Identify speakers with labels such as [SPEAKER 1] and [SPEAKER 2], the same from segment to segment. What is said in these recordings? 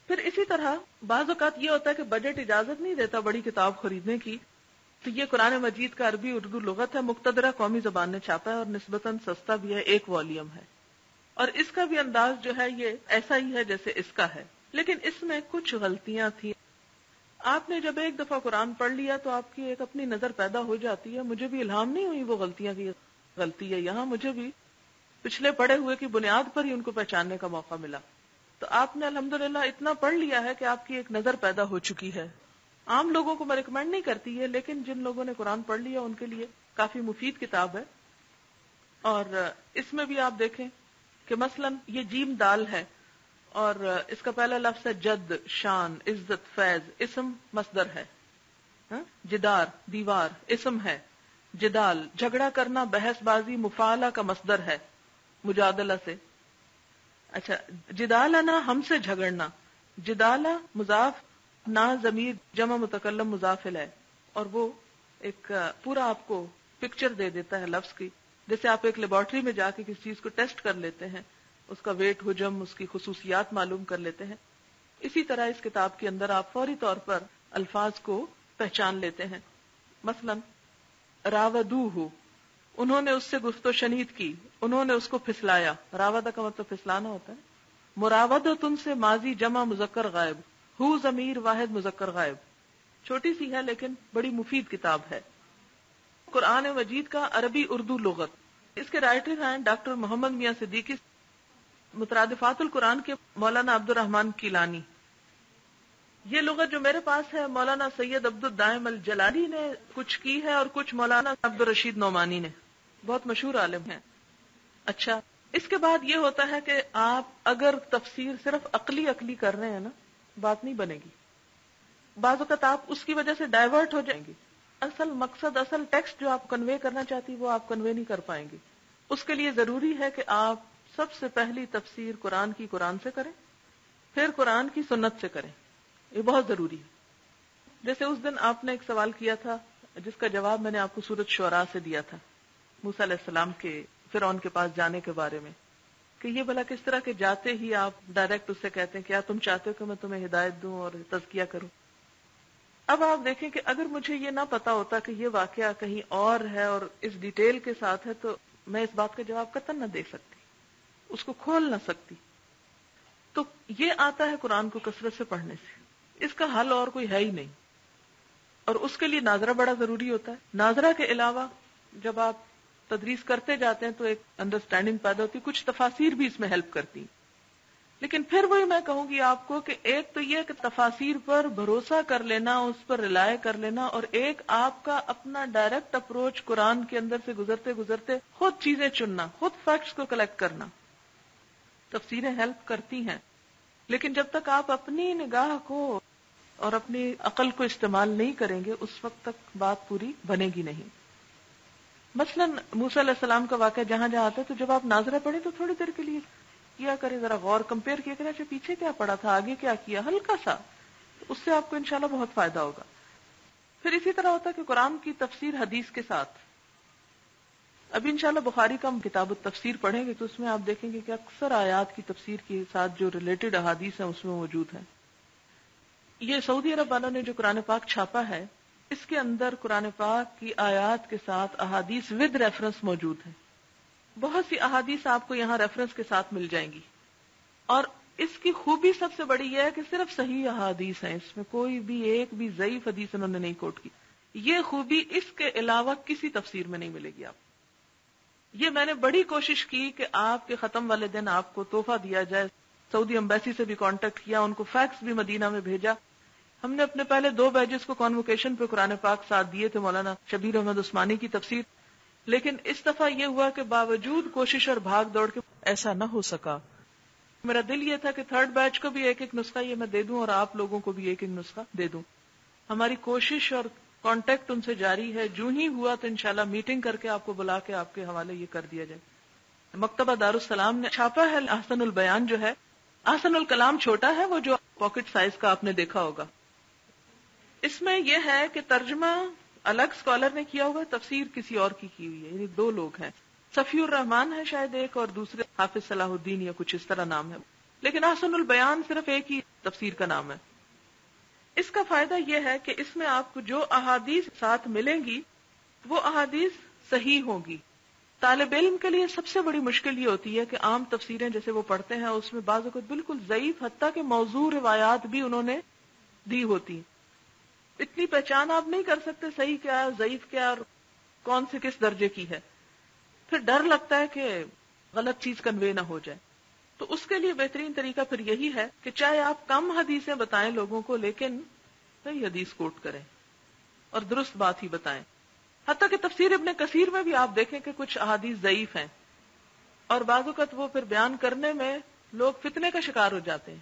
[SPEAKER 1] پھر اسی طرح بعض اوقات یہ ہوتا ہے کہ بجٹ اجازت نہیں دیتا بڑی کتاب خریدنے کی، تو یہ قرآن مجید کا عربی اردو لغت ہے، مقتدرہ قومی زبان نے چھاپا ہے اور نسبتاً سستا بھی ہے، 1 والیوم ہے، اور اس کا بھی انداز جو ہے یہ ایسا ہی ہے جیسے اس کا ہے، لیکن اس میں کچھ غلطیاں تھیں۔ آپ نے جب ایک دفعہ قرآن پڑھ لیا تو آپ کی ایک اپنی نظر پیدا ہو جاتی ہے، مجھے بھی الہام نہیں ہوئی وہ غلطیاں کی غلطی ہے یہاں، مجھے بھی پچھلے پڑھے ہوئے کی بنیاد پر ہی ان کو پہچاننے کا موقع ملا۔ تو آپ نے الحمدللہ اتنا پڑھ لیا ہے کہ آپ کی ایک نظر پیدا ہو چکی ہے۔ عام لوگوں کو میں ریکمینڈ نہیں کرتی ہے، لیکن جن لوگوں نے قرآن پڑھ لیا ان کے لیے کافی مفید کتاب ہے۔ اور اس میں بھی آپ دیکھیں کہ مثلا یہ جیم دال ہے اور اس کا پہلا لفظ ہے جد، شان، عزت، فیض، اسم مصدر ہے، جدار دیوار اسم ہے، جدال جھگڑا کرنا، بحث بازی، مفاعلہ کا مصدر ہے مجادلہ سے۔ اچھا، جدالنا ہم سے جھگڑنا، جدالہ مضاف، نا ضمیر جمع متکلم مضاف ہے، اور وہ ایک پورا آپ کو پکچر دے دیتا ہے لفظ کی، جیسے آپ ایک لیبارٹری میں جا کے کسی چیز کو ٹیسٹ کر لیتے ہیں، اس کا ویٹ، حجم، اس کی خصوصیات معلوم کر لیتے ہیں، اسی طرح اس کتاب کے اندر آپ فوری طور پر الفاظ کو پہچان لیتے ہیں۔ مثلا راودوہ، انہوں نے اس سے گفت و شنید کی، انہوں نے اس کو پھسلایا، راودہ کا مطلب پھسلانا ہوتا ہے۔ مراودتن سے ماضی جمع مذکر غائب، ہو ضمیر واحد مذکر غائب، چھوٹی سی ہے لیکن بڑی مفید کتاب ہے۔ قرآن مجید کا عربی اردو لغت، اس کے رائٹر ہیں ڈاکٹر محمد میاں صدیقی، مترادفات القرآن کے مولانا عبد الرحمن کیلانی۔ یہ لغت جو میرے پاس ہے مولانا سید عبد الدائم الجلالی نے کچھ کی ہے اور کچھ مولانا عبد الرشید نعمانی نے، بہت مشہور عالم ہیں۔ اچھا، اس کے بعد یہ ہوتا ہے کہ آپ اگر تفسیر صرف عقلی کر رہے ہیں نا، بات نہیں بنے گی، بعض اوقات آپ اس کی وجہ سے ڈائیورٹ ہو جائیں گے، اصل مقصد، اصل ٹیکسٹ جو آپ کنوے کرنا چاہتی وہ آپ کنوے نہیں کر پائیں گے۔ اس کے لیے ضروری ہے کہ آپ سب سے پہلی تفسیر قرآن کی قرآن سے کریں، پھر قرآن کی سنت سے کریں، یہ بہت ضروری ہے۔ جیسے اس دن آپ نے ایک سوال کیا تھا جس کا جواب میں نے آپ کو سورۃ شعراء سے دیا تھا، موسیٰ علیہ السلام کے فرعون کے پاس جانے کے بارے میں، کہ یہ بھلا کس طرح کہ جاتے ہی آپ ڈائریکٹ اس سے کہتے ہیں کیا تم چاہتے ہو کہ میں تمہیں ہدایت دوں اور تزکیہ کروں۔ اب آپ دیکھیں کہ اگر مجھے یہ نہ پتا ہوتا کہ یہ واقعہ کہیں اور ہے اور اس ڈیٹیل کے ساتھ ہے تو میں اس بات کا جواب قطعاً نہ دے سکتی، اس کو کھول نہ سکتی۔ تو یہ آتا ہے قرآن کو کثرت سے پڑھنے سے، اس کا حل اور کوئی ہے ہی نہیں، اور اس کے لیے ناظرہ بڑا ضروری ہوتا ہے۔ ناظرہ کے علاوہ جب آپ تدریس کرتے جاتے ہیں تو ایک انڈرسٹینڈنگ پیدا ہوتی، کچھ تفاسیر بھی اس میں ہیلپ کرتی، لیکن پھر وہی میں کہوں گی آپ کو کہ ایک تو یہ کہ تفاسیر پر بھروسہ کر لینا، اس پر ریلائے کر لینا، اور ایک آپ کا اپنا ڈائریکٹ اپروچ قرآن کے اندر سے گزرتے گزرتے خود چیزیں چننا، خود فیکٹس کو کلیکٹ کرنا۔ تفسیریں ہیلپ کرتی ہیں، لیکن جب تک آپ اپنی نگاہ کو اور اپنی عقل کو استعمال نہیں کریں گے اس وقت تک بات پوری بنے گی نہیں۔ مثلا موسیٰ علیہ السلام کا واقعہ جہاں جہاں آتا ہے تو جب آپ ناظرہ پڑھیں تو تھوڑی دیر کے لیے کیا کریں، ذرا غور کمپیئر کیا کریں، اچھا پیچھے کیا پڑا تھا، آگے کیا کیا، ہلکا سا، اس سے آپ کو انشاءاللہ بہت فائدہ ہوگا۔ پھر اسی طرح ہوتا ہے کہ قرآن کی تفسیر حدیث کے ساتھ، ابھی انشاءاللہ بخاری کا ہم کتاب التفسیر پڑھیں گے تو اس میں آپ دیکھیں گے کہ اکثر آیات کی تفسیر کے ساتھ جو ریلیٹڈ احادیث ہیں اس میں موجود ہیں۔ یہ سعودی عرب والوں نے جو قرآن پاک چھاپا ہے اس کے اندر قرآن پاک کی آیات کے ساتھ احادیث ود ریفرنس موجود ہیں، بہت سی احادیث آپ کو یہاں ریفرنس کے ساتھ مل جائیں گی، اور اس کی خوبی سب سے بڑی یہ ہے کہ صرف صحیح احادیث ہیں، اس میں کوئی بھی ایک بھی ضعیف حدیث انہوں نے نہیں کوٹ کی۔ یہ خوبی اس کے علاوہ کسی تفسیر میں نہیں ملے گی آپ۔ یہ میں نے بڑی کوشش کی کہ آپ کے ختم والے دن آپ کو تحفہ دیا جائے، سعودی ایمبیسی سے بھی کانٹیکٹ کیا، ان کو فیکس بھی مدینہ میں بھیجا۔ ہم نے اپنے پہلے 2 بیچز کو کانوکیشن پہ قرآن پاک ساتھ دیے تھے، مولانا شبیر احمد عثمانی کی تفسیر، لیکن اس دفعہ یہ ہوا کہ باوجود کوشش اور بھاگ دوڑ کے ایسا نہ ہو سکا۔ میرا دل یہ تھا کہ 3rd بیچ کو بھی ایک ایک نسخہ یہ میں دے دوں اور آپ لوگوں کو بھی ایک ایک نسخہ دے دوں۔ ہماری کوشش اور کانٹیکٹ ان سے جاری ہے، جو ہی ہوا تو انشاءاللہ میٹنگ کر کے آپ کو بلا کے آپ کے حوالے یہ کر دیا جائے۔ مکتبہ دارالسلام نے چھاپا ہے احسن البیان جو ہے، احسن الکلام چھوٹا ہے، وہ جو پاکٹ سائز کا آپ نے دیکھا ہوگا۔ اس میں یہ ہے کہ ترجمہ الگ اسکالر نے کیا ہوا ہے، تفسیر کسی اور کی ہوئی ہے، یعنی 2 لوگ ہیں، صفی الرحمان ہے شاید ایک، اور دوسرے حافظ صلاح الدین یا کچھ اس طرح نام ہے، لیکن احسن البیان صرف ایک ہی تفسیر کا نام ہے. اس کا فائدہ یہ ہے کہ اس میں آپ کو جو احادیث ساتھ ملیں گی وہ احادیث صحیح ہوں گی. طالب علم کے لیے سب سے بڑی مشکل یہ ہوتی ہے کہ عام تفسیریں جیسے وہ پڑھتے ہیں اس میں بعض اوقات بالکل ضعیف حتیٰ کہ موضوع روایات بھی انہوں نے دی ہوتی. اتنی پہچان آپ نہیں کر سکتے صحیح کیا ہے ضعیف کیا اور کون سے کس درجے کی ہے. پھر ڈر لگتا ہے کہ غلط چیز کنوے نہ ہو جائے. تو اس کے لیے بہترین طریقہ پھر یہی ہے کہ چاہے آپ کم حدیثیں بتائیں لوگوں کو لیکن صحیح حدیث کوٹ کریں اور درست بات ہی بتائیں. حتیٰ کہ تفسیر ابن کثیر میں بھی آپ دیکھیں کہ کچھ احادیث ضعیف ہیں اور بعض اوقات وہ پھر بیان کرنے میں لوگ فتنے کا شکار ہو جاتے ہیں,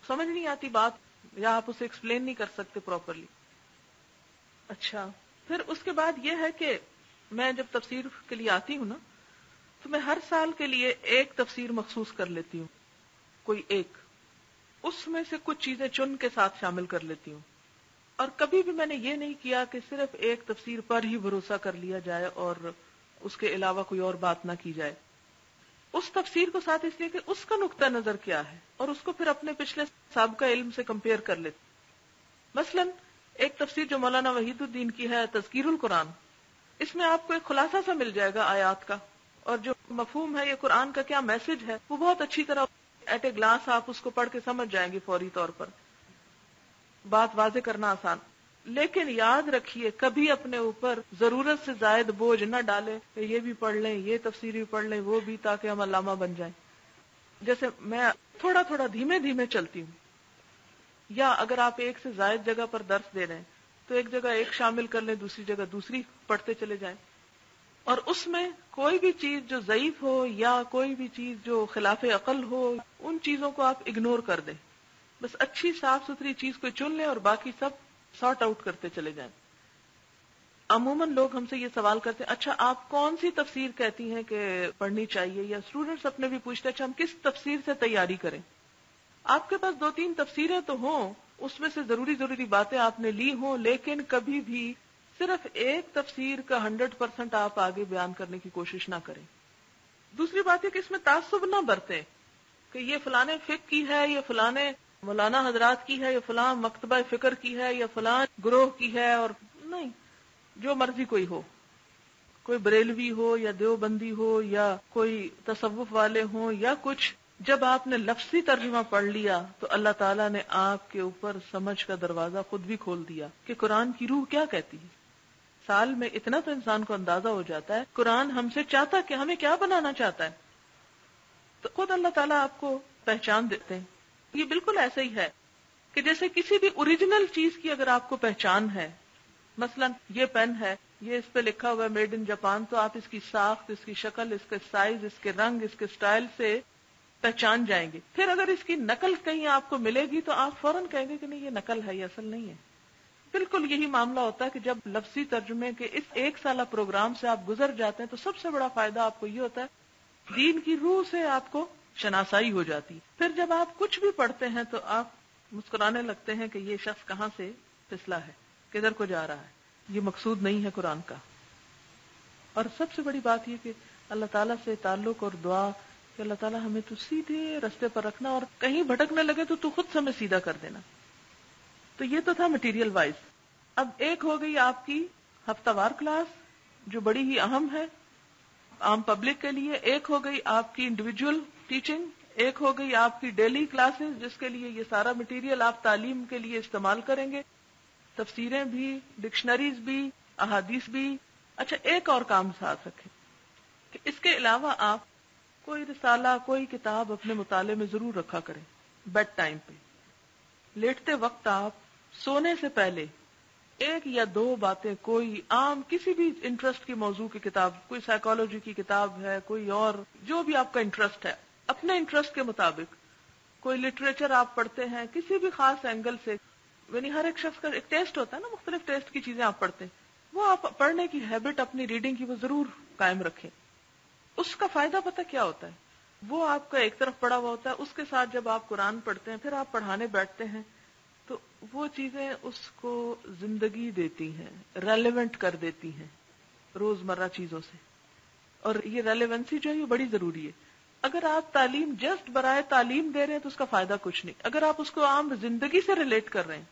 [SPEAKER 1] سمجھ نہیں آتی بات یا آپ اسے ایکسپلین نہیں کر سکتے پراپرلی. اچھا, پھر اس کے بعد یہ ہے کہ میں جب تفسیر کے لیے آتی ہوں نا تو میں ہر سال کے لیے ایک تفسیر مخصوص کر لیتی ہوں, کوئی ایک, اس میں سے کچھ چیزیں چن کے ساتھ شامل کر لیتی ہوں. اور کبھی بھی میں نے یہ نہیں کیا کہ صرف ایک تفسیر پر ہی بھروسہ کر لیا جائے اور اس کے علاوہ کوئی اور بات نہ کی جائے. اس تفسیر کو ساتھ اس لیے کہ اس کا نقطہ نظر کیا ہے اور اس کو پھر اپنے پچھلے سابقہ علم سے کمپیئر کر لیتے. مثلا ایک تفسیر جو مولانا وحید الدین کی ہے تذکیر القرآن, اس میں آپ کو ایک خلاصہ سا مل جائے گا آیات کا, اور جو مفہوم ہے یہ قرآن کا کیا میسج ہے وہ بہت اچھی طرح ایٹ اے گلاس آپ اس کو پڑھ کے سمجھ جائیں گے فوری طور پر. بات واضح کرنا آسان, لیکن یاد رکھیے کبھی اپنے اوپر ضرورت سے زائد بوجھ نہ ڈالیں کہ یہ بھی پڑھ لیں یہ تفسیر بھی پڑھ لیں وہ بھی, تاکہ ہم علامہ بن جائیں. جیسے میں تھوڑا تھوڑا دھیمے دھیمے چلتی ہوں, یا اگر آپ ایک سے زائد جگہ پر درس دے رہے ہیں تو ایک جگہ ایک شامل کر لیں دوسری جگہ دوسری پڑھتے چلے جائیں, اور اس میں کوئی بھی چیز جو ضعیف ہو یا کوئی بھی چیز جو خلاف عقل ہو ان چیزوں کو آپ اگنور کر دیں. بس اچھی صاف ستھری چیز کو چن لیں اور باقی سب سارٹ آؤٹ کرتے چلے جائیں. عموماً لوگ ہم سے یہ سوال کرتے ہیں اچھا آپ کون سی تفسیر کہتی ہیں کہ پڑھنی چاہیے, یا اسٹوڈنٹس اپنے بھی پوچھتے ہیں اچھا ہم کس تفسیر سے تیاری کریں. آپ کے پاس 2-3 تفسیریں تو ہوں, اس میں سے ضروری باتیں آپ نے لی ہوں, لیکن کبھی بھی صرف ایک تفسیر کا 100% آپ آگے بیان کرنے کی کوشش نہ کریں. دوسری بات ہے کہ اس میں تعصب نہ برتیں کہ یہ فلانے فقہ کی ہے, یہ فلانے مولانا حضرات کی ہے, یا فلاں مکتبہ فکر کی ہے, یا فلاں گروہ کی ہے, اور نہیں, جو مرضی کوئی ہو, کوئی بریلوی ہو یا دیوبندی ہو یا کوئی تصوف والے ہوں یا کچھ. جب آپ نے لفظی ترجمہ پڑھ لیا تو اللہ تعالیٰ نے آپ کے اوپر سمجھ کا دروازہ خود بھی کھول دیا کہ قرآن کی روح کیا کہتی ہے. سال میں اتنا تو انسان کو اندازہ ہو جاتا ہے قرآن ہم سے چاہتا کہ ہمیں کیا بنانا چاہتا ہے, تو خود اللہ تعالیٰ آپ کو پہچان دیتے ہیں. یہ بالکل ایسا ہی ہے کہ جیسے کسی بھی اوریجنل چیز کی اگر آپ کو پہچان ہے, مثلا یہ پین ہے, یہ اس پہ لکھا ہوا ہے میڈ ان جاپان, تو آپ اس کی ساخت, اس کی شکل, اس کے سائز, اس کے رنگ, اس کے سٹائل سے پہچان جائیں گے. پھر اگر اس کی نقل کہیں آپ کو ملے گی تو آپ فوراً کہیں گے کہ نہیں یہ نقل ہے, یہ اصل نہیں ہے. بالکل یہی معاملہ ہوتا ہے کہ جب لفظی ترجمے کے اس 1 سالہ پروگرام سے آپ گزر جاتے ہیں تو سب سے بڑا فائدہ آپ کو یہ ہوتا ہے دین کی روح سے آپ کو شناسائی ہو جاتی. پھر جب آپ کچھ بھی پڑھتے ہیں تو آپ مسکرانے لگتے ہیں کہ یہ شخص کہاں سے پھسلا ہے, کدھر کو جا رہا ہے, یہ مقصود نہیں ہے قرآن کا. اور سب سے بڑی بات یہ کہ اللہ تعالیٰ سے تعلق اور دعا کہ اللہ تعالیٰ ہمیں تو سیدھے رستے پر رکھنا, اور کہیں بھٹکنے لگے تو خود سے ہمیں سیدھا کر دینا. تو یہ تو تھا مٹیریل وائز. اب ایک ہو گئی آپ کی ہفتہ وار کلاس جو بڑی ہی اہم ہے عام پبلک کے لیے, ایک ہو گئی آپ کی انڈیویجول ٹیچنگ, ایک ہو گئی آپ کی ڈیلی کلاسز جس کے لیے یہ سارا مٹیریل آپ تعلیم کے لیے استعمال کریں گے, تفسیریں بھی, ڈکشنریز بھی, احادیث بھی. اچھا ایک اور کام ساتھ رکھیں کہ اس کے علاوہ آپ کوئی رسالہ, کوئی کتاب اپنے مطالعے میں ضرور رکھا کریں. بیڈ ٹائم پہ لیٹتے وقت آپ سونے سے پہلے 1 یا 2 باتیں, کوئی عام کسی بھی انٹرسٹ کی موضوع کی کتاب, کوئی سائیکالوجی کی کتاب ہے, کوئی اور جو بھی آپ کا انٹرسٹ ہے اپنے انٹرسٹ کے مطابق, کوئی لٹریچر آپ پڑھتے ہیں کسی بھی خاص اینگل سے, یعنی ہر ایک شخص کا ایک ٹیسٹ ہوتا ہے نا, مختلف ٹیسٹ کی چیزیں آپ پڑھتے ہیں, وہ آپ پڑھنے کی ہیبٹ اپنی ریڈنگ کی وہ ضرور قائم رکھیں. اس کا فائدہ پتہ کیا ہوتا ہے, وہ آپ کا ایک طرف پڑھا ہوا ہوتا ہے, اس کے ساتھ جب آپ قرآن پڑھتے ہیں پھر آپ پڑھانے بیٹھتے ہیں تو وہ چیزیں اس کو زندگی دیتی ہیں, ریلیونٹ کر دیتی ہیں روزمرہ چیزوں سے. اور یہ ریلیونسی جو ہے یہ بڑی ضروری ہے. اگر آپ تعلیم جسٹ برائے تعلیم دے رہے ہیں تو اس کا فائدہ کچھ نہیں. اگر آپ اس کو عام زندگی سے ریلیٹ کر رہے ہیں،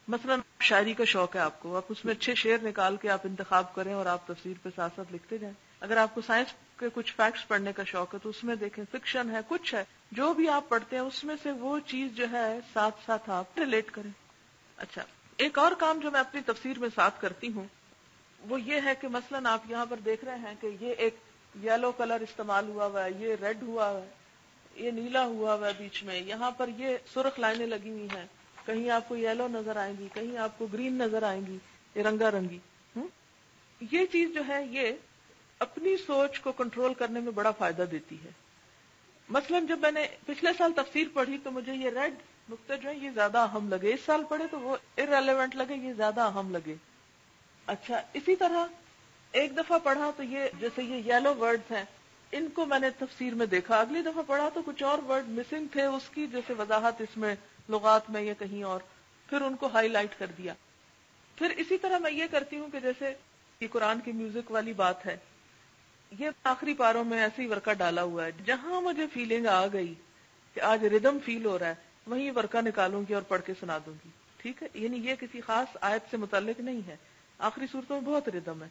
[SPEAKER 1] مثلا شاعری کا شوق ہے آپ کو، آپ اس میں اچھے شعر نکال کے آپ انتخاب کریں اور آپ تفسیر پہ ساتھ ساتھ لکھتے جائیں. اگر آپ کو سائنس کے کچھ فیکٹس پڑھنے کا شوق ہے تو اس میں دیکھیں، فکشن ہے، کچھ ہے، جو بھی آپ پڑھتے ہیں اس میں سے وہ چیز جو ہے ساتھ ساتھ آپ ریلیٹ کریں. اچھا، ایک اور کام جو میں اپنی تفسیر میں ساتھ کرتی ہوں وہ یہ ہے کہ مثلاً آپ یہاں پر دیکھ رہے ہیں کہ یہ ایک یلو کلر استعمال ہوا ہے، یہ ریڈ ہوا ہے، یہ نیلا ہوا ہے بیچ میں، یہاں پر یہ سرخ لائنیں لگی ہوئی ہیں، کہیں آپ کو یلو نظر آئیں گی، کہیں آپ کو گرین نظر آئیں گی، یہ رنگا رنگی. یہ چیز جو ہے یہ اپنی سوچ کو کنٹرول کرنے میں بڑا فائدہ دیتی ہے. مثلاً جب میں نے پچھلے سال تفسیر پڑھی تو مجھے یہ ریڈ نقطے جو ہیں یہ زیادہ اہم لگے، اس سال پڑھے تو وہ ارریلیونٹ لگے، یہ زیادہ اہم لگے. اچھا، اسی طرح ایک دفعہ پڑھا تو یہ جیسے یہ یلو ورڈز ہیں، ان کو میں نے تفسیر میں دیکھا، اگلی دفعہ پڑھا تو کچھ اور ورڈ مسنگ تھے، اس کی جیسے وضاحت اس میں لغات میں یا کہیں اور، پھر ان کو ہائی لائٹ کر دیا. پھر اسی طرح میں یہ کرتی ہوں کہ جیسے یہ قرآن کی میوزک والی بات ہے، یہ آخری پاروں میں ایسی ورقہ ڈالا ہوا ہے، جہاں مجھے فیلنگ آ گئی کہ آج ردم فیل ہو رہا ہے وہیں ورقہ نکالوں گی اور پڑھ کے سنا دوں گی. ٹھیک ہے، یعنی یہ کسی خاص آیت سے متعلق نہیں ہے، آخری صورتوں میں بہت ردم ہے،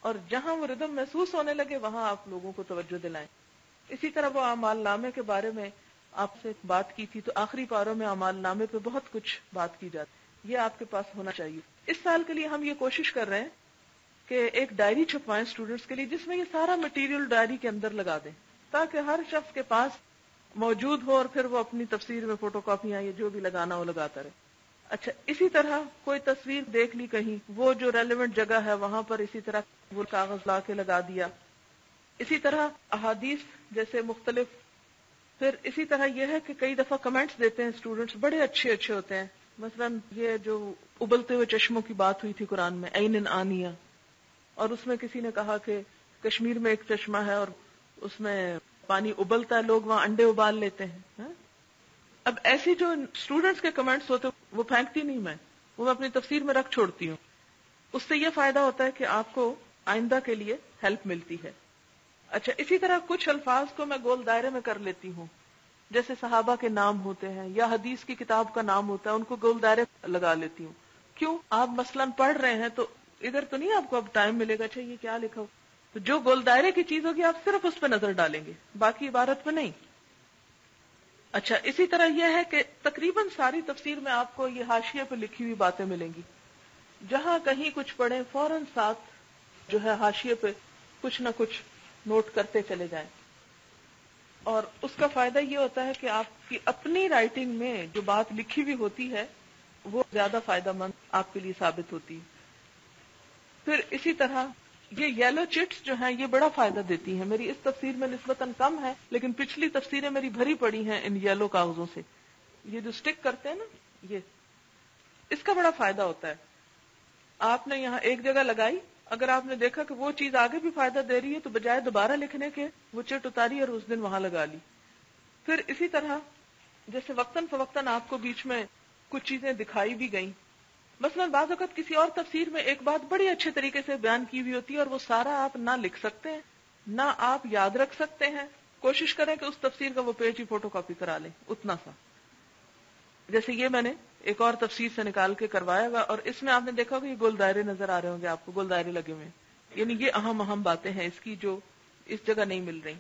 [SPEAKER 1] اور جہاں وہ ردم محسوس ہونے لگے وہاں آپ لوگوں کو توجہ دلائیں. اسی طرح وہ اعمال نامے کے بارے میں آپ سے بات کی تھی، تو آخری پاروں میں اعمال نامے پہ بہت کچھ بات کی جاتی، یہ آپ کے پاس ہونا چاہیے. اس سال کے لیے ہم یہ کوشش کر رہے ہیں کہ ایک ڈائری چھپوائیں اسٹوڈنٹس کے لیے جس میں یہ سارا مٹیریل ڈائری کے اندر لگا دیں تاکہ ہر شخص کے پاس موجود ہو اور پھر وہ اپنی تفسیر میں فوٹو کاپیاں یا جو بھی لگانا ہو لگاتا رہے. اچھا، اسی طرح کوئی تصویر دیکھ لی کہیں، وہ جو ریلیونٹ جگہ ہے وہاں پر اسی طرح وہ کاغذ لا کے لگا دیا. اسی طرح احادیث جیسے مختلف. پھر اسی طرح یہ ہے کہ کئی دفعہ کمنٹس دیتے ہیں اسٹوڈنٹس، بڑے اچھے اچھے ہوتے ہیں. مثلا یہ جو ابلتے ہوئے چشموں کی بات ہوئی تھی قرآن میں، عین آنیہ، اور اس میں کسی نے کہا کہ کشمیر میں ایک چشمہ ہے اور اس میں پانی ابلتا ہے، لوگ وہاں انڈے ابال لیتے ہیں. اب ایسی جو اسٹوڈنٹس کے کمنٹس ہوتے وہ پھینکتی نہیں وہ اپنی تفسیر میں رکھ چھوڑتی ہوں. اس سے یہ فائدہ ہوتا ہے کہ آپ کو آئندہ کے لیے ہیلپ ملتی ہے. اچھا، اسی طرح کچھ الفاظ کو میں گول دائرے میں کر لیتی ہوں، جیسے صحابہ کے نام ہوتے ہیں یا حدیث کی کتاب کا نام ہوتا ہے، ان کو گول دائرے لگا لیتی ہوں. کیوں؟ آپ مثلاً پڑھ رہے ہیں تو ادھر تو نہیں آپ کو اب ٹائم ملے گا اچھا یہ کیا لکھا ہو، تو جو گول دائرے کی چیز ہوگی آپ صرف اس پہ نظر ڈالیں گے، باقی عبارت پہ نہیں. اچھا، اسی طرح یہ ہے کہ تقریباً ساری تفسیر میں آپ کو یہ حاشیے پہ لکھی ہوئی باتیں ملیں گی، جہاں کہیں کچھ پڑھیں فوراً ساتھ جو ہے حاشیے پہ کچھ نہ کچھ نوٹ کرتے چلے جائیں. اور اس کا فائدہ یہ ہوتا ہے کہ آپ کی اپنی رائٹنگ میں جو بات لکھی ہوئی ہوتی ہے وہ زیادہ فائدہ مند آپ کے لیے ثابت ہوتی ہے. پھر اسی طرح یہ یلو چٹس جو ہیں یہ بڑا فائدہ دیتی ہیں. میری اس تفسیر میں نسبتاً کم ہے لیکن پچھلی تفسیریں میری بھری پڑی ہیں ان یلو کاغذوں سے. یہ جو سٹک کرتے ہیں نا، یہ اس کا بڑا فائدہ ہوتا ہے. آپ نے یہاں ایک جگہ لگائی، اگر آپ نے دیکھا کہ وہ چیز آگے بھی فائدہ دے رہی ہے تو بجائے دوبارہ لکھنے کے وہ چٹ اتاری اور اس دن وہاں لگا لی. پھر اسی طرح جیسے وقتاً فوقتاً آپ کو بیچ میں کچھ چیزیں دکھائی بھی گئیں. مثلاً بعض اوقات کسی اور تفسیر میں ایک بات بڑی اچھے طریقے سے بیان کی ہوئی ہوتی ہے اور وہ سارا آپ نہ لکھ سکتے ہیں نہ آپ یاد رکھ سکتے ہیں. کوشش کریں کہ اس تفسیر کا وہ پیج ہی فوٹو کاپی کرا لیں اتنا سا. جیسے یہ میں نے ایک اور تفسیر سے نکال کے کروایا گا اور اس میں آپ نے دیکھا کہ یہ گول دائرے نظر آ رہے ہوں گے آپ کو، گول دائرے لگے ہوئے ہیں، یعنی یہ اہم باتیں ہیں اس کی جو اس جگہ نہیں مل رہی.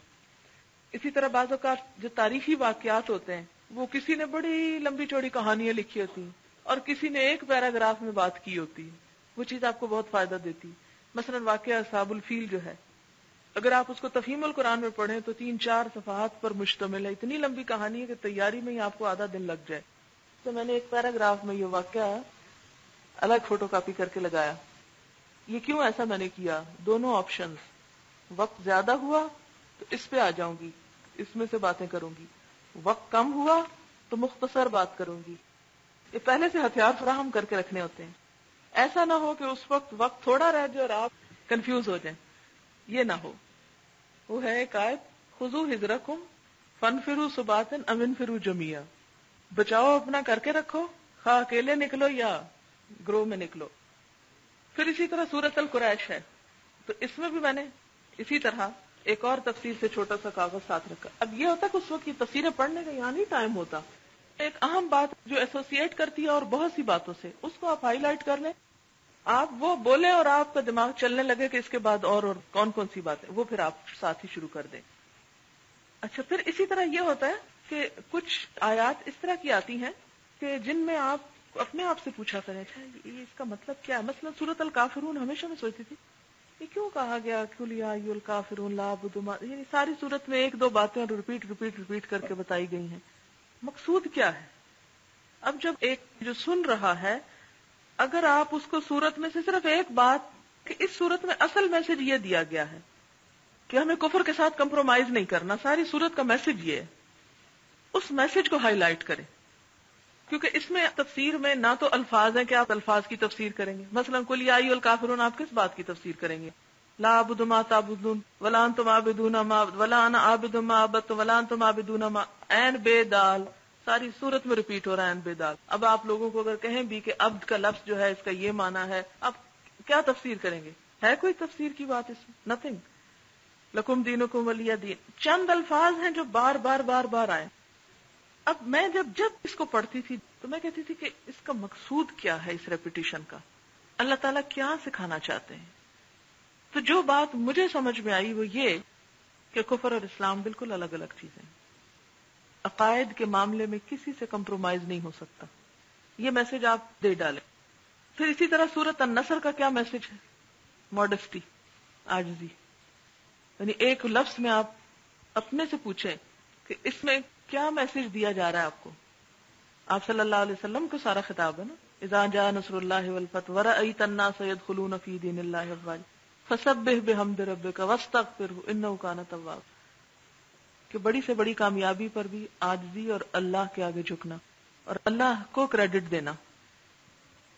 [SPEAKER 1] اسی طرح بعض اوقات جو تاریخی واقعات ہوتے ہیں وہ کسی نے بڑی لمبی چوڑی کہانیاں لکھی ہوتی ہیں اور کسی نے ایک پیراگراف میں بات کی ہوتی ہے، وہ چیز آپ کو بہت فائدہ دیتی. مثلا واقعہ اصحاب الفیل جو ہے، اگر آپ اس کو تفہیم القرآن میں پڑھیں تو 3-4 صفحات پر مشتمل ہے، اتنی لمبی کہانی ہے کہ تیاری میں ہی آپ کو آدھا دن لگ جائے. تو میں نے ایک پیراگراف میں یہ واقعہ الگ فوٹو کاپی کر کے لگایا. یہ کیوں ایسا میں نے کیا؟ دونوں آپشنز، وقت زیادہ ہوا تو اس پہ آ جاؤں گی، اس میں سے باتیں کروں گی، وقت کم ہوا تو مختصر بات کروں گی. یہ پہلے سے ہتھیار فراہم کر کے رکھنے ہوتے ہیں، ایسا نہ ہو کہ اس وقت تھوڑا رہ جائے اور آپ کنفیوز ہو جائیں، یہ نہ ہو. وہ ہے ایک آیت، خذوا حذرکم فانفروا ثبات ام انفروا جمیعا، بچاؤ اپنا کر کے رکھو، خواہ اکیلے نکلو یا گروہ میں نکلو. پھر اسی طرح سورۃ القریش ہے، تو اس میں بھی میں نے اسی طرح ایک اور تفسیر سے چھوٹا سا کاغذ ساتھ رکھا. اب یہ ہوتا کہ اس وقت یہ تفسیریں پڑھنے کا یہاں نہیں ٹائم ہوتا. ایک اہم بات جو ایسوسیٹ کرتی ہے اور بہت سی باتوں سے، اس کو آپ ہائی لائٹ کر لیں، آپ وہ بولیں اور آپ کا دماغ چلنے لگے کہ اس کے بعد اور کون کون سی باتیں، وہ پھر آپ ساتھ ہی شروع کر دیں. اچھا، پھر اسی طرح یہ ہوتا ہے کہ کچھ آیات اس طرح کی آتی ہیں کہ جن میں آپ اپنے آپ سے پوچھا کریں اچھا یہ اس کا مطلب کیا ہے. مثلا سورۃ الکافرون ہمیشہ میں سوچتی تھی یہ کیوں کہا گیا قل یا ایھا الکافرون لا اعبد ما، یعنی ساری صورت میں ایک دو باتیں اور ریپیٹ کر کے بتائی گئی ہیں، مقصود کیا ہے. اب جب ایک جو سن رہا ہے اگر آپ اس کو صورت میں سے صرف ایک بات کہ اس صورت میں اصل میسج یہ دیا گیا ہے کہ ہمیں کفر کے ساتھ کمپرومائز نہیں کرنا، ساری صورت کا میسج یہ ہے، اس میسج کو ہائی لائٹ کریں. کیونکہ اس میں تفسیر میں نہ تو الفاظ ہیں کہ آپ الفاظ کی تفسیر کریں گے. مثلا قل یا ایھا الکافرون آپ کس بات کی تفسیر کریں گے؟ لا اعبد ما تعبدون ولا انتم عابدون ما ولا انا عابد ما عبدتم ولا انتم عابدون ما، عین بے دال ساری صورت میں ریپیٹ ہو رہا ہے عین بے دال. اب آپ لوگوں کو اگر کہیں بھی کہ عبد کا لفظ جو ہے اس کا یہ معنی ہے، آپ کیا تفسیر کریں گے؟ ہے کوئی تفسیر کی بات اس میں؟ نتھنگ. لکم دینکم ولی دین، چند الفاظ ہیں جو بار بار آئے. اب میں جب اس کو پڑھتی تھی تو میں کہتی تھی کہ اس کا مقصود کیا ہے، اس ریپیٹیشن کا اللہ تعالیٰ کیا سکھانا چاہتے ہیں. تو جو بات مجھے سمجھ میں آئی وہ یہ کہ کفر اور اسلام بالکل الگ الگ چیزیں ہیں. عقائد کے معاملے میں کسی سے کمپرومائز نہیں ہو سکتا، یہ میسج آپ دے ڈالیں. پھر اسی طرح سورۃ النصر کا کیا میسج ہے؟ ماڈسٹی، عاجزی. یعنی ایک لفظ میں آپ اپنے سے پوچھیں کہ اس میں کیا میسج دیا جا رہا ہے آپ کو. آپ صلی اللہ علیہ وسلم کو سارا خطاب ہے نا، اذا جاء نصر اللہ والفتح ورأیت الناس يدخلون فی دین اللہ افواجا فسبح بحمد ربک واستغفرہ انہ کان توابا، کہ بڑی سے بڑی کامیابی پر بھی عاجزی اور اللہ کے آگے جھکنا اور اللہ کو کریڈٹ دینا.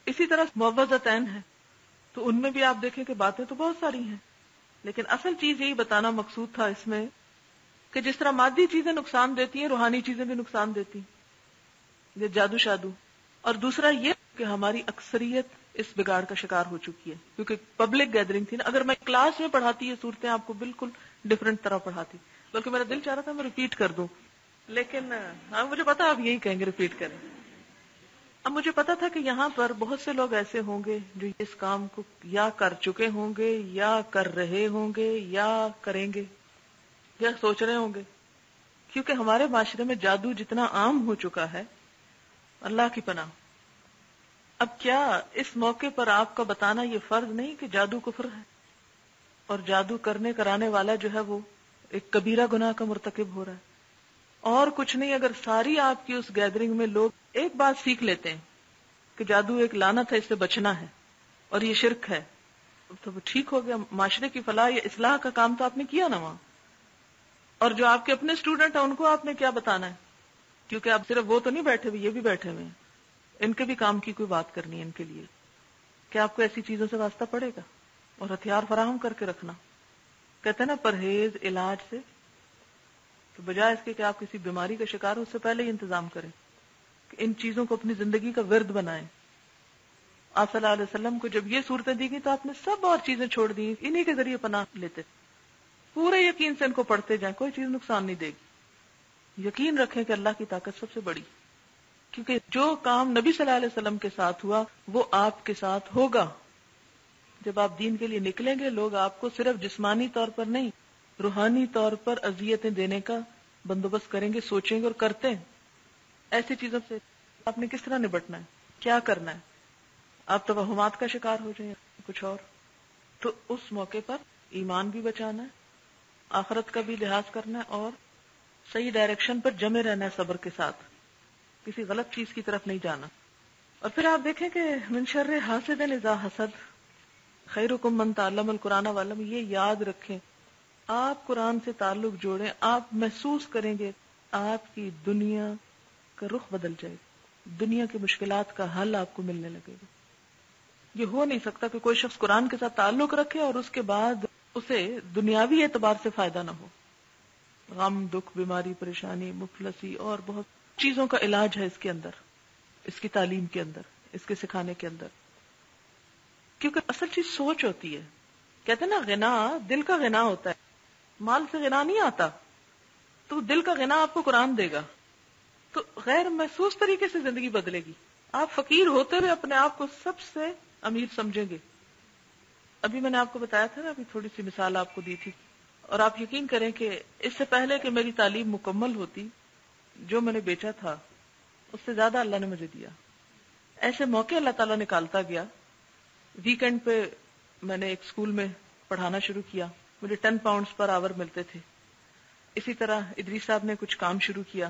[SPEAKER 1] اسی طرح معوذتین ہے تو ان میں بھی آپ دیکھیں کہ باتیں تو بہت ساری ہیں، لیکن اصل چیز یہی بتانا مقصود تھا اس میں کہ جس طرح مادی چیزیں نقصان دیتی ہیں روحانی چیزیں بھی نقصان دیتی ہیں، یہ جادو شادو. اور دوسرا یہ کہ ہماری اکثریت اس بگاڑ کا شکار ہو چکی ہے کیونکہ پبلک گیدرنگ تھی نا. اگر میں کلاس میں پڑھاتی یہ صورتیں آپ کو بالکل ڈفرینٹ طرح پڑھاتی، بلکہ میرا دل چاہ رہا تھا میں ریپیٹ کر دوں، لیکن ہاں مجھے پتا آپ یہی کہیں گے ریپیٹ کریں. اب مجھے پتا تھا کہ یہاں پر بہت سے لوگ ایسے ہوں گے جو اس کام کو یا کر چکے ہوں گے یا کر رہے ہوں گے یا کریں گے یا سوچ رہے ہوں گے، کیونکہ ہمارے معاشرے میں جادو جتنا عام ہو چکا ہے اللہ کی پناہ. اب کیا اس موقع پر آپ کا بتانا یہ فرض نہیں کہ جادو کفر ہے اور جادو کرنے کرانے والا جو ہے وہ ایک کبیرہ گناہ کا مرتکب ہو رہا ہے؟ اور کچھ نہیں، اگر ساری آپ کی اس گیدرنگ میں لوگ ایک بات سیکھ لیتے ہیں کہ جادو ایک لعنت ہے، اس سے بچنا ہے اور یہ شرک ہے، تو وہ ٹھیک ہو گیا. معاشرے کی فلاح یا اصلاح کا کام تو آپ نے کیا نا وہاں. اور جو آپ کے اپنے اسٹوڈنٹ ہیں ان کو آپ نے کیا بتانا ہے، کیونکہ اب صرف وہ تو نہیں بیٹھے ہوئے، یہ بھی بیٹھے ہوئے ہیں، ان کے بھی کام کی کوئی بات کرنی ہے ان کے لیے. کیا آپ کو ایسی چیزوں سے واسطہ پڑے گا؟ اور ہتھیار فراہم کر کے رکھنا. کہتے ہیں نا پرہیز علاج سے، تو بجائے اس کے کہ آپ کسی بیماری کا شکار ہو اس سے پہلے ہی انتظام کریں کہ ان چیزوں کو اپنی زندگی کا ورد بنائیں. آپ صلی اللہ علیہ وسلم کو جب یہ صورتیں دی گئی تو آپ نے سب اور چیزیں چھوڑ دی، انہی کے ذریعے پناہ لیتے، پورے یقین سے ان کو پڑھتے جائیں، کوئی چیز نقصان نہیں دے گی. یقین رکھیں کہ اللہ کی طاقت سب سے بڑی، کیونکہ جو کام نبی صلی اللہ علیہ وسلم کے ساتھ ہوا وہ آپ کے ساتھ ہوگا. جب آپ دین کے لیے نکلیں گے لوگ آپ کو صرف جسمانی طور پر نہیں روحانی طور پر اذیتیں دینے کا بندوبست کریں گے، سوچیں گے اور کرتے ہیں. ایسی چیزوں سے آپ نے کس طرح نبٹنا ہے، کیا کرنا ہے؟ آپ توہمات کا شکار ہو جائیں کچھ اور. تو اس موقع پر ایمان بھی بچانا ہے، آخرت کا بھی لحاظ کرنا ہے اور صحیح ڈائریکشن پر جمے رہنا ہے صبر کے ساتھ، کسی غلط چیز کی طرف نہیں جانا. اور پھر آپ دیکھیں کہ من شر حاسد اذا حسد خیرکم من تعلم القرآن وعلم، یہ یاد رکھیں. آپ قرآن سے تعلق جوڑیں، آپ محسوس کریں گے آپ کی دنیا کا رخ بدل جائے گا، دنیا کی مشکلات کا حل آپ کو ملنے لگے گا. یہ ہو نہیں سکتا کہ کوئی شخص قرآن کے ساتھ تعلق رکھے اور اس کے بعد اسے دنیاوی اعتبار سے فائدہ نہ ہو. غم، دکھ، بیماری، پریشانی، مفلسی اور بہت چیزوں کا علاج ہے اس کے اندر، اس کی تعلیم کے اندر، اس کے سکھانے کے اندر. کیونکہ اصل چیز سوچ ہوتی ہے. کہتے ہیں نا غنا دل کا غنا ہوتا ہے. مال سے غنا نہیں آتا، تو دل کا غنا آپ کو قرآن دے گا، تو غیر محسوس طریقے سے زندگی بدلے گی. آپ فقیر ہوتے ہوئے اپنے آپ کو سب سے امیر سمجھیں گے. ابھی میں نے آپ کو بتایا تھا نا، ابھی تھوڑی سی مثال آپ کو دی تھی، اور آپ یقین کریں کہ اس سے پہلے کہ میری تعلیم مکمل ہوتی، جو میں نے بیچا تھا اس سے زیادہ اللہ نے مجھے دیا. ایسے موقع اللہ تعالیٰ نکالتا گیا. ویکینڈ پہ میں نے ایک اسکول میں پڑھانا شروع کیا، مجھے 10 پاؤنڈز پر آور ملتے تھے. اسی طرح ادریس صاحب نے کچھ کام شروع کیا.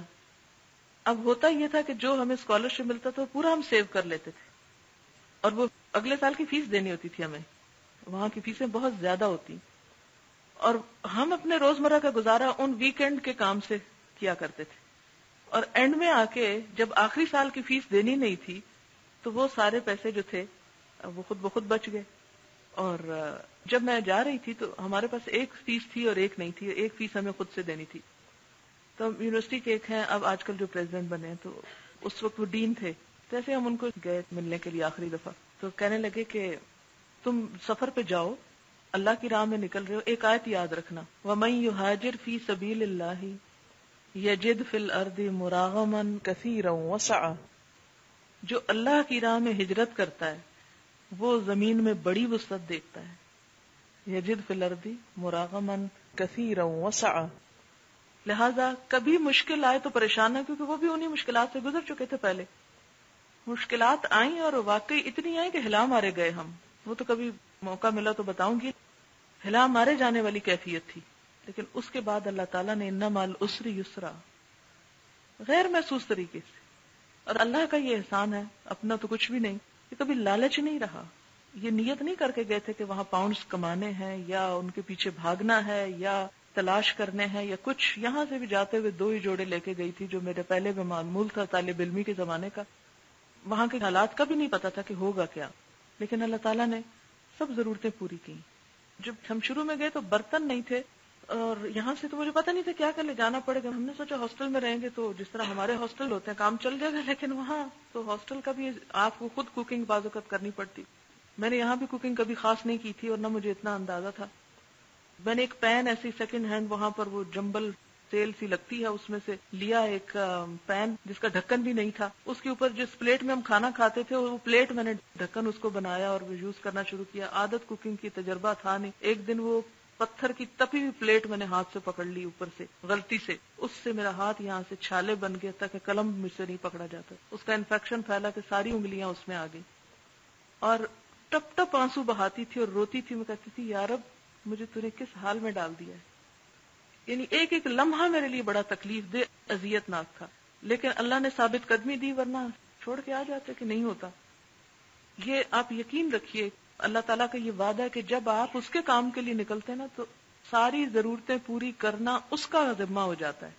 [SPEAKER 1] اب ہوتا یہ تھا کہ جو ہمیں اسکالرشپ ملتا تھا وہ پورا ہم سیو کر لیتے تھے، اور وہ اگلے سال کی فیس دینی ہوتی تھی ہمیں. وہاں کی فیسیں بہت زیادہ ہوتی، اور ہم اپنے روزمرہ کا گزارا ان ویکینڈ کے کام سے کیا کرتے تھے. اور اینڈ میں آ کے جب آخری سال کی فیس دینی نہیں تھی تو وہ سارے پیسے جو تھے وہ خود بخود بچ گئے. اور جب میں جا رہی تھی تو ہمارے پاس ایک فیس تھی اور ایک نہیں تھی. ایک فیس ہمیں خود سے دینی تھی. تو یونیورسٹی کے ایک ہیں، اب آج کل جو پریزیڈنٹ بنے ہیں، تو اس وقت وہ ڈین تھے. جیسے ہم ان کو گئے ملنے کے لیے آخری دفعہ، تو کہنے لگے کہ تم سفر پہ جاؤ، اللہ کی راہ میں نکل رہے ہو، ایک آیت یاد رکھنا، وَمَن يُهَاجِرْ فِي سَبِيلِ اللَّهِ يَجِدْ فِي الْأَرْضِ مُرَاغَمًا كَثِيرًا وَسَعًا. جو اللہ کی راہ میں ہجرت کرتا ہے وہ زمین میں بڑی وسعت دیکھتا ہے. یجد فی الارض مراغما کثیرا وسعا. لہذا کبھی مشکل آئے تو پریشان نہ، کیونکہ وہ بھی انہی مشکلات سے گزر چکے تھے پہلے. مشکلات آئیں اور واقعی اتنی آئیں کہ ہلا مارے گئے ہم. وہ تو کبھی موقع ملا تو بتاؤں گی، ہلا مارے جانے والی کیفیت تھی. لیکن اس کے بعد اللہ تعالیٰ نے ان مع العسر یسرا، غیر محسوس طریقے سے. اور اللہ کا یہ احسان ہے، اپنا تو کچھ بھی نہیں، کہ کبھی لالچ نہیں رہا. یہ نیت نہیں کر کے گئے تھے کہ وہاں پاؤنڈز کمانے ہیں یا ان کے پیچھے بھاگنا ہے یا تلاش کرنے ہیں یا کچھ. یہاں سے بھی جاتے ہوئے 2 ہی جوڑے لے کے گئی تھی جو میرے پہلے میں معمول تھا طالب علمی کے زمانے کا. وہاں کے حالات کا بھی نہیں پتا تھا کہ ہوگا کیا، لیکن اللہ تعالیٰ نے سب ضرورتیں پوری کی. جب ہم شروع میں گئے تو برتن نہیں تھے، اور یہاں سے تو مجھے پتہ نہیں تھا کیا کر لے جانا پڑے گا. ہم نے سوچا ہاسٹل میں رہیں گے تو جس طرح ہمارے ہاسٹل ہوتے ہیں کام چل جائے گا، لیکن وہاں تو ہاسٹل کا بھی آپ کو خود کوکنگ بعض اوقات کرنی پڑتی. میں نے یہاں بھی کوکنگ کبھی خاص نہیں کی تھی اور نہ مجھے اتنا اندازہ تھا. میں نے ایک پین ایسی سیکنڈ ہینڈ وہاں پر وہ جمبل تیل سی لگتی ہے اس میں سے لیا، ایک پین جس کا ڈھکن بھی نہیں تھا. اس کے اوپر جس پلیٹ میں ہم کھانا کھاتے تھے وہ پلیٹ میں نے ڈھکن اس کو بنایا اور یوز کرنا شروع کیا. عادت کوکنگ کی تجربہ تھا نہیں. ایک دن وہ پتھر کی تپی ہوئی پلیٹ میں نے ہاتھ سے پکڑ لی اوپر سے غلطی سے، اس سے میرا ہاتھ یہاں سے چھالے بن گیا تاکہ قلم مجھ سے نہیں پکڑا جاتا. اس کا انفیکشن پھیلا کہ ساری انگلیاں اس میں آ گئی اور ٹپ ٹپ آنسو بہاتی تھی اور روتی تھی. میں کہتی تھی یا رب مجھے تو نے کس حال میں ڈال دیا ہے. یعنی ایک ایک لمحہ میرے لیے بڑا تکلیف دہ اذیت ناک تھا، لیکن اللہ نے ثابت قدمی دی، ورنہ چھوڑ کے آ جاتے کہ نہیں ہوتا. یہ آپ یقین رکھیے، اللہ تعالیٰ کا یہ وعدہ ہے کہ جب آپ اس کے کام کے لیے نکلتے ہیں نا تو ساری ضرورتیں پوری کرنا اس کا ذمہ ہو جاتا ہے.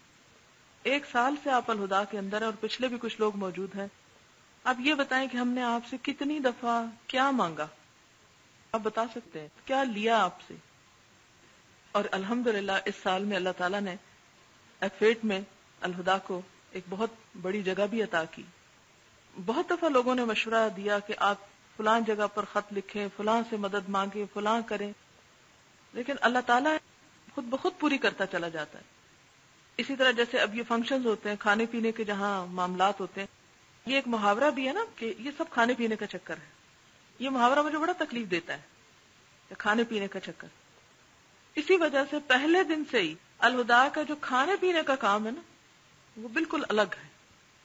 [SPEAKER 1] 1 سال سے آپ الہدا کے اندر ہیں اور پچھلے بھی کچھ لوگ موجود ہیں. اب یہ بتائیں کہ ہم نے آپ سے کتنی دفعہ کیا مانگا؟ آپ بتا سکتے ہیں کیا لیا آپ سے؟ اور الحمدللہ اس سال میں اللہ تعالیٰ نے ایف8 میں الہدا کو ایک بہت بڑی جگہ بھی عطا کی. بہت دفعہ لوگوں نے مشورہ دیا کہ آپ فلاں جگہ پر خط لکھیں، فلاں سے مدد مانگیں، فلاں کریں، لیکن اللہ تعالیٰ خود بخود پوری کرتا چلا جاتا ہے. اسی طرح جیسے اب یہ فنکشنز ہوتے ہیں، کھانے پینے کے جہاں معاملات ہوتے ہیں، یہ ایک محاورہ بھی ہے نا کہ یہ سب کھانے پینے کا چکر ہے. یہ محاورہ مجھے بڑا تکلیف دیتا ہے کہ کھانے پینے کا چکر. اسی وجہ سے پہلے دن سے ہی الہدا کا جو کھانے پینے کا کام ہے نا وہ بالکل الگ ہے.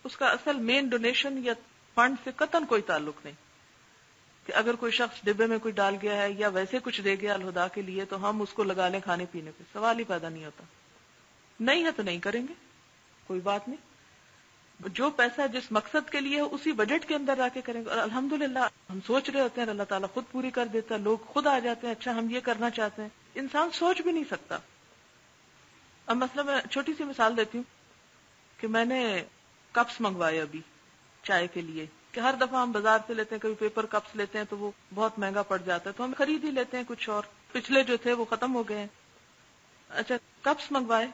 [SPEAKER 1] اس کا اصل مین ڈونیشن یا فنڈ سے قطعاً کوئی تعلق نہیں کہ اگر کوئی شخص ڈبے میں کوئی ڈال گیا ہے یا ویسے کچھ دے گیا الہدا کے لیے تو ہم اس کو لگا لیں کھانے پینے پہ. سوال ہی پیدا نہیں ہوتا. نہیں ہے تو نہیں کریں گے، کوئی بات نہیں. جو پیسہ جس مقصد کے لیے اسی بجٹ کے اندر رہ کے کریں گے. اور الحمدللہ ہم سوچ رہے ہوتے ہیں اللہ تعالیٰ خود پوری کر دیتا ہے. لوگ خود آ جاتے ہیں، اچھا ہم یہ کرنا چاہتے ہیں. انسان سوچ بھی نہیں سکتا. اب مثلا میں چھوٹی سی مثال دیتی ہوں کہ میں نے کپس منگوائے ابھی چائے کے لیے، کہ ہر دفعہ ہم بازار سے لیتے ہیں، کبھی پیپر کپس لیتے ہیں تو وہ بہت مہنگا پڑ جاتا ہے تو ہم خرید ہی لیتے ہیں کچھ، اور پچھلے جو تھے وہ ختم ہو گئے ہیں. اچھا کپس منگوائے،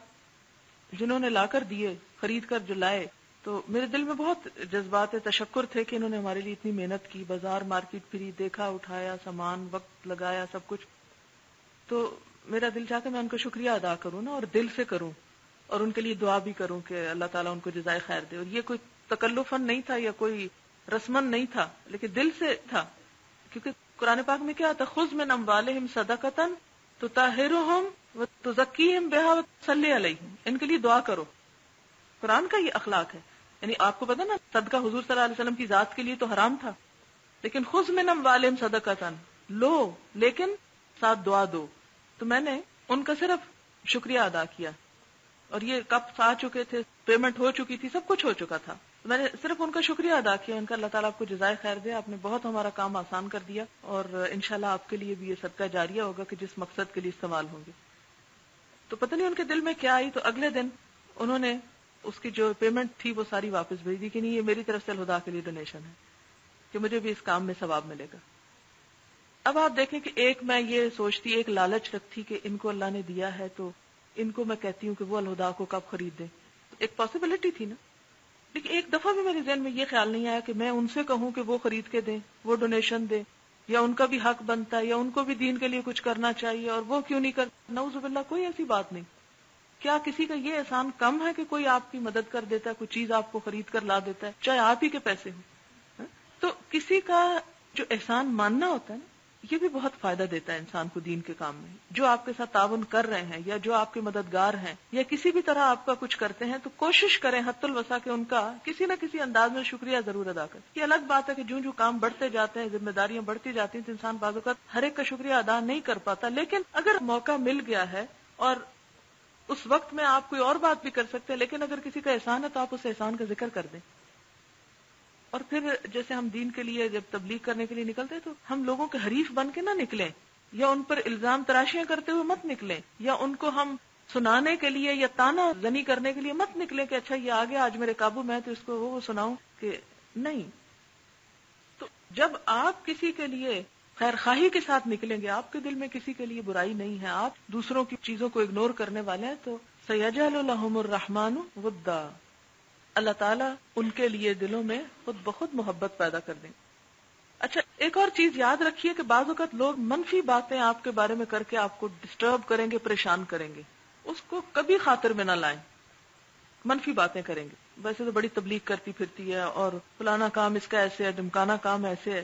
[SPEAKER 1] جنہوں نے لا کر دیے، خرید کر جو لائے، تو میرے دل میں بہت جذبات تشکر تھے کہ انہوں نے ہمارے لیے اتنی محنت کی، بازار مارکیٹ پھری، دیکھا، اٹھایا سامان، وقت لگایا، سب کچھ. تو میرا دل چاہتا ہے میں ان کا شکریہ ادا کروں نا، اور دل سے کروں، اور ان کے لیے دعا بھی کروں کہ اللہ تعالیٰ ان کو جزائے خیر دے. اور یہ کوئی تکلفن نہیں تھا یا کوئی رسمن نہیں تھا، لیکن دل سے تھا. کیونکہ قرآن پاک میں کیا آتا، خذ من اموالہم صدقۃ تطہرہم وتزکیہم بہا وصلی علیہم، ان کے لیے دعا کرو. قرآن کا یہ اخلاق ہے. یعنی آپ کو پتا نا، صدقہ حضور صلی اللہ علیہ وسلم کی ذات کے لیے تو حرام تھا، لیکن خذ من اموالہم صدقۃ، لو لیکن ساتھ دعا دو. تو میں نے ان کا صرف شکریہ ادا کیا، اور یہ کپ آ چکے تھے، پیمنٹ ہو چکی تھی، سب کچھ ہو چکا تھا. میں نے صرف ان کا شکریہ ادا کیا، ان کا اللہ تعالیٰ آپ کو جزائے خیر دے، آپ نے بہت ہمارا کام آسان کر دیا، اور انشاءاللہ آپ کے لیے بھی یہ صدقہ جاریہ ہوگا کہ جس مقصد کے لیے استعمال ہوں گے. تو پتہ نہیں ان کے دل میں کیا آئی، تو اگلے دن انہوں نے اس کی جو پیمنٹ تھی وہ ساری واپس بھیج دی کہ نہیں، یہ میری طرف سے الہدا کے لیے ڈونیشن ہے کہ مجھے بھی اس کام میں ثواب ملے گا. اب آپ دیکھیں کہ ایک میں یہ سوچتی، ایک لالچ رکھتی کہ ان کو اللہ نے دیا ہے تو ان کو میں کہتی ہوں کہ وہ الہدا کو کب خرید دیں. ایک پاسبلٹی تھی نا، لیکن ایک دفعہ بھی میرے ذہن میں یہ خیال نہیں آیا کہ میں ان سے کہوں کہ وہ خرید کے دیں، وہ ڈونیشن دیں، یا ان کا بھی حق بنتا ہے، یا ان کو بھی دین کے لیے کچھ کرنا چاہیے اور وہ کیوں نہیں کرتے. نعوذ باللہ، کوئی ایسی بات نہیں. کیا کسی کا یہ احسان کم ہے کہ کوئی آپ کی مدد کر دیتا ہے، کوئی چیز آپ کو خرید کر لا دیتا ہے، چاہے آپ ہی کے پیسے ہوں. تو کسی کا جو احسان ماننا ہوتا ہے نا، یہ بھی بہت فائدہ دیتا ہے انسان کو دین کے کام میں. جو آپ کے ساتھ تعاون کر رہے ہیں یا جو آپ کے مددگار ہیں یا کسی بھی طرح آپ کا کچھ کرتے ہیں، تو کوشش کریں حتی الوسع کہ ان کا کسی نہ کسی انداز میں شکریہ ضرور ادا کریں. یہ الگ بات ہے کہ جو کام بڑھتے جاتے ہیں، ذمہ داریاں بڑھتی جاتی ہیں، تو انسان بعض اوقات ہر ایک کا شکریہ ادا نہیں کر پاتا. لیکن اگر موقع مل گیا ہے اور اس وقت میں آپ کوئی اور بات بھی کر سکتے ہیں، لیکن اگر کسی کا احسان ہے تو آپ اس احسان کا ذکر کر دیں. اور پھر جیسے ہم دین کے لیے جب تبلیغ کرنے کے لیے نکلتے تو ہم لوگوں کے حریف بن کے نہ نکلیں، یا ان پر الزام تراشیاں کرتے ہوئے مت نکلیں، یا ان کو ہم سنانے کے لیے یا تانا زنی کرنے کے لیے مت نکلیں کہ اچھا یہ آگے آج میرے قابو میں ہے تو اس کو وہ سناؤں، کہ نہیں. تو جب آپ کسی کے لیے خیر خواہی کے ساتھ نکلیں گے، آپ کے دل میں کسی کے لیے برائی نہیں ہے، آپ دوسروں کی چیزوں کو اگنور کرنے والے ہیں، تو سَيَجْعَلُ لَهُمُ الرَّحْمَنُ وُدًّا، اللہ تعالیٰ ان کے لیے دلوں میں خود بخود محبت پیدا کر دیں. اچھا، ایک اور چیز یاد رکھیے کہ بعض اوقات لوگ منفی باتیں آپ کے بارے میں کر کے آپ کو ڈسٹرب کریں گے، پریشان کریں گے. اس کو کبھی خاطر میں نہ لائیں. منفی باتیں کریں گے، ویسے تو بڑی تبلیغ کرتی پھرتی ہے اور فلانا کام اس کا ایسے ہے، ڈمکانا کام ایسے ہے.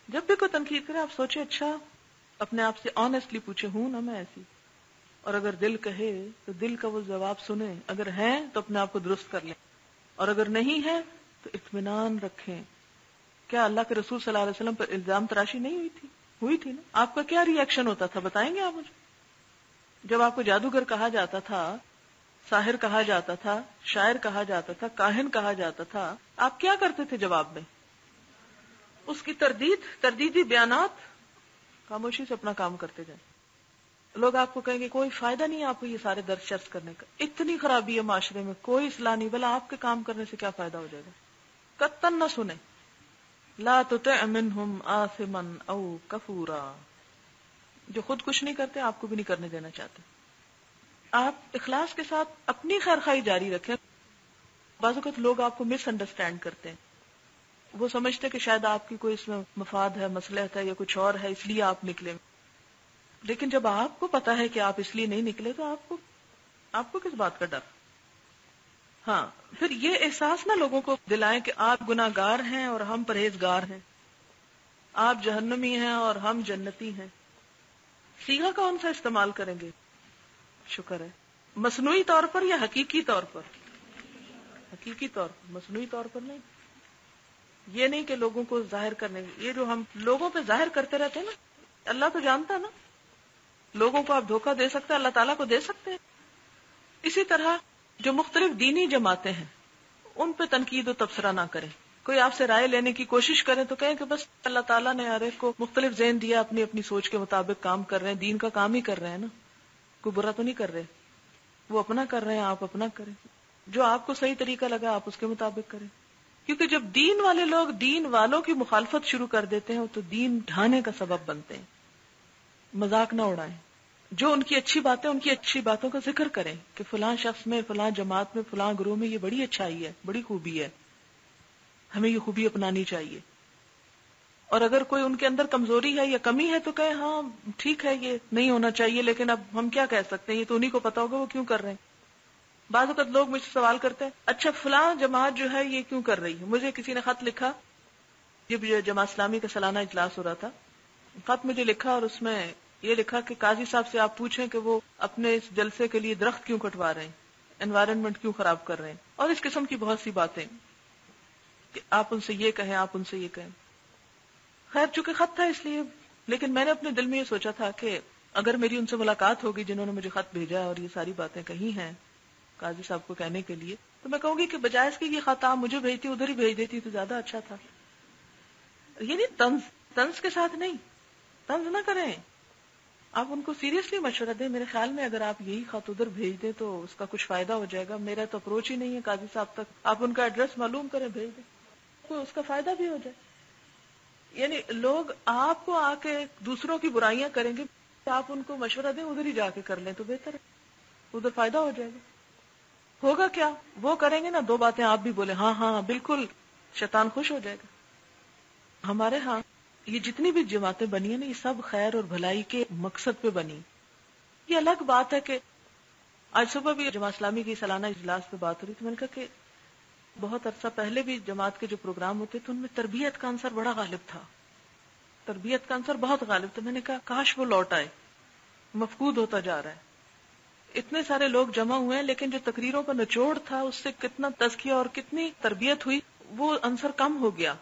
[SPEAKER 1] جب بھی کوئی تنقید کرے آپ سوچیں، اچھا اپنے آپ سے آنےسٹلی پوچھے، ہوں نا میں ایسی؟ اور اگر دل کہے تو دل کا وہ جواب سنیں، اگر ہے تو اپنے آپ کو درست کر لیں، اور اگر نہیں ہے تو اطمینان رکھیں. کیا اللہ کے رسول صلی اللہ علیہ وسلم پر الزام تراشی نہیں ہوئی تھی نا؟ آپ کا کیا ری ایکشن ہوتا تھا، بتائیں گے آپ مجھے؟ جب آپ کو جادوگر کہا جاتا تھا، ساحر کہا جاتا تھا، شاعر کہا جاتا تھا، کاہن کہا جاتا تھا، آپ کیا کرتے تھے جواب میں؟ اس کی تردیدی بیانات، خاموشی سے اپنا کام کرتے جائیں. لوگ آپ کو کہیں گے کوئی فائدہ نہیں ہے آپ کو یہ سارے درس شرس کرنے کا، اتنی خرابی ہے معاشرے میں، کوئی اصلاح نہیں، بلا آپ کے کام کرنے سے کیا فائدہ ہو جائے گا؟ قطعاً نہ سنیں. لا تطع منہم آثما او کفورا، جو خود کچھ نہیں کرتے آپ کو بھی نہیں کرنے دینا چاہتے. آپ اخلاص کے ساتھ اپنی خیر خواہی جاری رکھیں. بعض اوقات لوگ آپ کو مس انڈرسٹینڈ کرتے ہیں، وہ سمجھتے کہ شاید آپ کی کوئی اس میں مفاد ہے، مصلحت ہے یا کچھ اور ہے، اس لیے آپ نکلے. لیکن جب آپ کو پتا ہے کہ آپ اس لیے نہیں نکلے تو آپ کو کس بات کا ڈر؟ ہاں، پھر یہ احساس نہ لوگوں کو دلائیں کہ آپ گناہگار ہیں اور ہم پرہیزگار ہیں، آپ جہنمی ہیں اور ہم جنتی ہیں. صیغہ کون سا استعمال کریں گے؟ شکر ہے، مصنوعی طور پر یا حقیقی طور پر؟ حقیقی طور پر، مصنوعی طور پر نہیں. یہ نہیں کہ لوگوں کو ظاہر کرنے، یہ جو ہم لوگوں پہ ظاہر کرتے رہتے ہیں نا، اللہ تو جانتا ہے نا. لوگوں کو آپ دھوکہ دے سکتے ہیں، اللہ تعالیٰ کو دے سکتے ہیں. اسی طرح جو مختلف دینی جماعتیں ہیں ان پہ تنقید و تبصرہ نہ کریں. کوئی آپ سے رائے لینے کی کوشش کرے تو کہیں کہ بس اللہ تعالیٰ نے ہر ایک کو مختلف ذہن دیا، اپنی اپنی سوچ کے مطابق کام کر رہے ہیں، دین کا کام ہی کر رہے ہیں نا، کوئی برا تو نہیں کر رہے. وہ اپنا کر رہے ہیں، آپ اپنا کریں. جو آپ کو صحیح طریقہ لگا آپ اس کے مطابق کریں. کیونکہ جب دین والے لوگ دین والوں کی مخالفت شروع کر دیتے ہیں تو دین ڈھانے کا سبب بنتے ہیں. مذاق نہ اڑائیں. جو ان کی اچھی باتیں، ان کی اچھی باتوں کا ذکر کریں کہ فلاں شخص میں، فلاں جماعت میں، فلاں گروہ میں یہ بڑی اچھائی ہے، بڑی خوبی ہے، ہمیں یہ خوبی اپنانی چاہیے. اور اگر کوئی ان کے اندر کمزوری ہے یا کمی ہے تو کہیں ہاں ٹھیک ہے یہ نہیں ہونا چاہیے، لیکن اب ہم کیا کہہ سکتے ہیں، یہ تو انہیں کو پتا ہوگا وہ کیوں کر رہے ہیں۔ بعض اوقات لوگ مجھ سے سوال کرتے ہیں اچھا فلاں جماعت جو ہے یہ کیوں کر رہی ہے۔ مجھے کسی نے خط لکھا، یہ جماعت اسلامی کا سالانہ اجلاس ہو رہا تھا، خط مجھے لکھا اور اس میں یہ لکھا کہ قاضی صاحب سے آپ پوچھیں کہ وہ اپنے اس جلسے کے لیے درخت کیوں کٹوا رہے ہیں، انوائرنمنٹ کیوں خراب کر رہے ہیں، اور اس قسم کی بہت سی باتیں کہ آپ ان سے یہ کہیں، آپ ان سے یہ کہیں۔ خیر چونکہ خط تھا اس لیے، لیکن میں نے اپنے دل میں یہ سوچا تھا کہ اگر میری ان سے ملاقات ہوگی جنہوں نے مجھے خط بھیجا اور یہ ساری باتیں کہی ہیں قاضی صاحب کو کہنے کے لیے، تو میں کہوں گی کہ بجائے اس کے یہ خط آپ مجھے بھیجتی ادھر ہی بھیج دیتی تو زیادہ اچھا تھا۔ یہ نہیں طنز کے ساتھ نہیں، طنز نہ کریں، آپ ان کو سیریسلی مشورہ دیں۔ میرے خیال میں اگر آپ یہی خط ادھر بھیج دیں تو اس کا کچھ فائدہ ہو جائے گا، میرا تو اپروچ ہی نہیں ہے قاضی صاحب تک، آپ ان کا ایڈریس معلوم کریں بھیج دیں، تو اس کا فائدہ بھی ہو جائے۔ یعنی لوگ آپ کو آ کے دوسروں کی برائیاں کریں گے، آپ ان کو مشورہ دیں ادھر ہی جا کے کر لیں تو بہتر ہے، ادھر فائدہ ہو جائے گا۔ ہوگا کیا، وہ کریں گے نا دو باتیں آپ بھی بولے ہاں ہاں بالکل، شیطان خوش ہو جائے گا۔ ہمارے ہاں یہ جتنی بھی جماعتیں بنی ہیں نا، یہ سب خیر اور بھلائی کے مقصد پہ بنی۔ یہ الگ بات ہے کہ آج صبح بھی جماعت اسلامی کی سالانہ اجلاس پہ بات ہو رہی تھی، میں نے کہا کہ بہت عرصہ پہلے بھی جماعت کے جو پروگرام ہوتے تھے ان میں تربیت کا عنصر بڑا غالب تھا، تربیت کا عنصر بہت غالب تھا۔ میں نے کہا کاش وہ لوٹ آئے، مفقود ہوتا جا رہا ہے۔ اتنے سارے لوگ جمع ہوئے ہیں لیکن جو تقریروں کا نچوڑ تھا اس سے کتنا تزکیہ اور کتنی تربیت ہوئی، وہ عنصر کم ہو گیا۔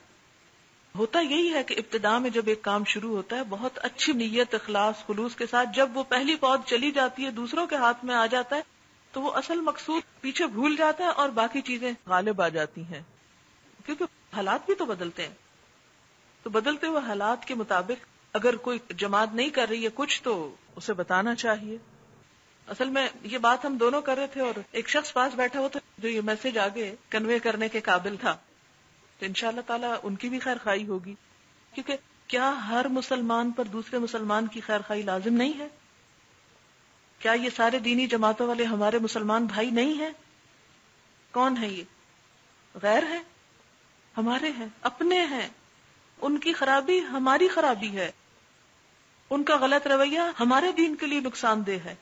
[SPEAKER 1] ہوتا یہی ہے کہ ابتداء میں جب ایک کام شروع ہوتا ہے بہت اچھی نیت، اخلاص، خلوص کے ساتھ، جب وہ پہلی پود چلی جاتی ہے، دوسروں کے ہاتھ میں آ جاتا ہے تو وہ اصل مقصود پیچھے بھول جاتا ہے اور باقی چیزیں غالب آ جاتی ہیں، کیونکہ حالات بھی تو بدلتے ہیں۔ تو بدلتے ہوئے حالات کے مطابق اگر کوئی جماعت نہیں کر رہی ہے کچھ تو اسے بتانا چاہیے۔ اصل میں یہ بات ہم دونوں کر رہے تھے اور ایک شخص پاس بیٹھا ہوا تھا جو یہ میسج آگے کنوے کرنے کے قابل تھا، تو انشاءاللہ تعالیٰ ان کی بھی خیر خواہی ہوگی، کیونکہ کیا ہر مسلمان پر دوسرے مسلمان کی خیر خواہی لازم نہیں ہے؟ کیا یہ سارے دینی جماعتوں والے ہمارے مسلمان بھائی نہیں ہیں؟ کون ہیں یہ؟ غیر ہیں؟ ہمارے ہیں، اپنے ہیں، ان کی خرابی ہماری خرابی ہے، ان کا غلط رویہ ہمارے دین کے لیے نقصان دہ ہے۔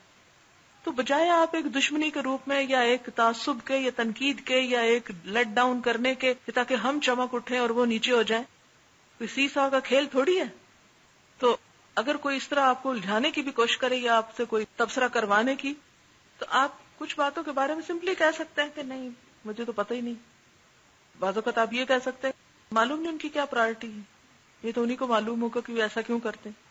[SPEAKER 1] تو بجائے آپ ایک دشمنی کے روپ میں یا ایک تعصب کے یا تنقید کے یا ایک لیٹ ڈاؤن کرنے کے تاکہ ہم چمک اٹھیں اور وہ نیچے ہو جائیں، کوئی سی سا کا کھیل تھوڑی ہے۔ تو اگر کوئی اس طرح آپ کو الجھانے کی بھی کوشش کرے یا آپ سے کوئی تبصرہ کروانے کی، تو آپ کچھ باتوں کے بارے میں سمپلی کہہ سکتے ہیں کہ نہیں مجھے تو پتہ ہی نہیں۔ بعض اوقات آپ یہ کہہ سکتے ہیں معلوم نہیں ان کی کیا پرائرٹی ہے، یہ تو انہیں کو معلوم ہوگا کہ وہ ایسا کیوں کرتے ہیں۔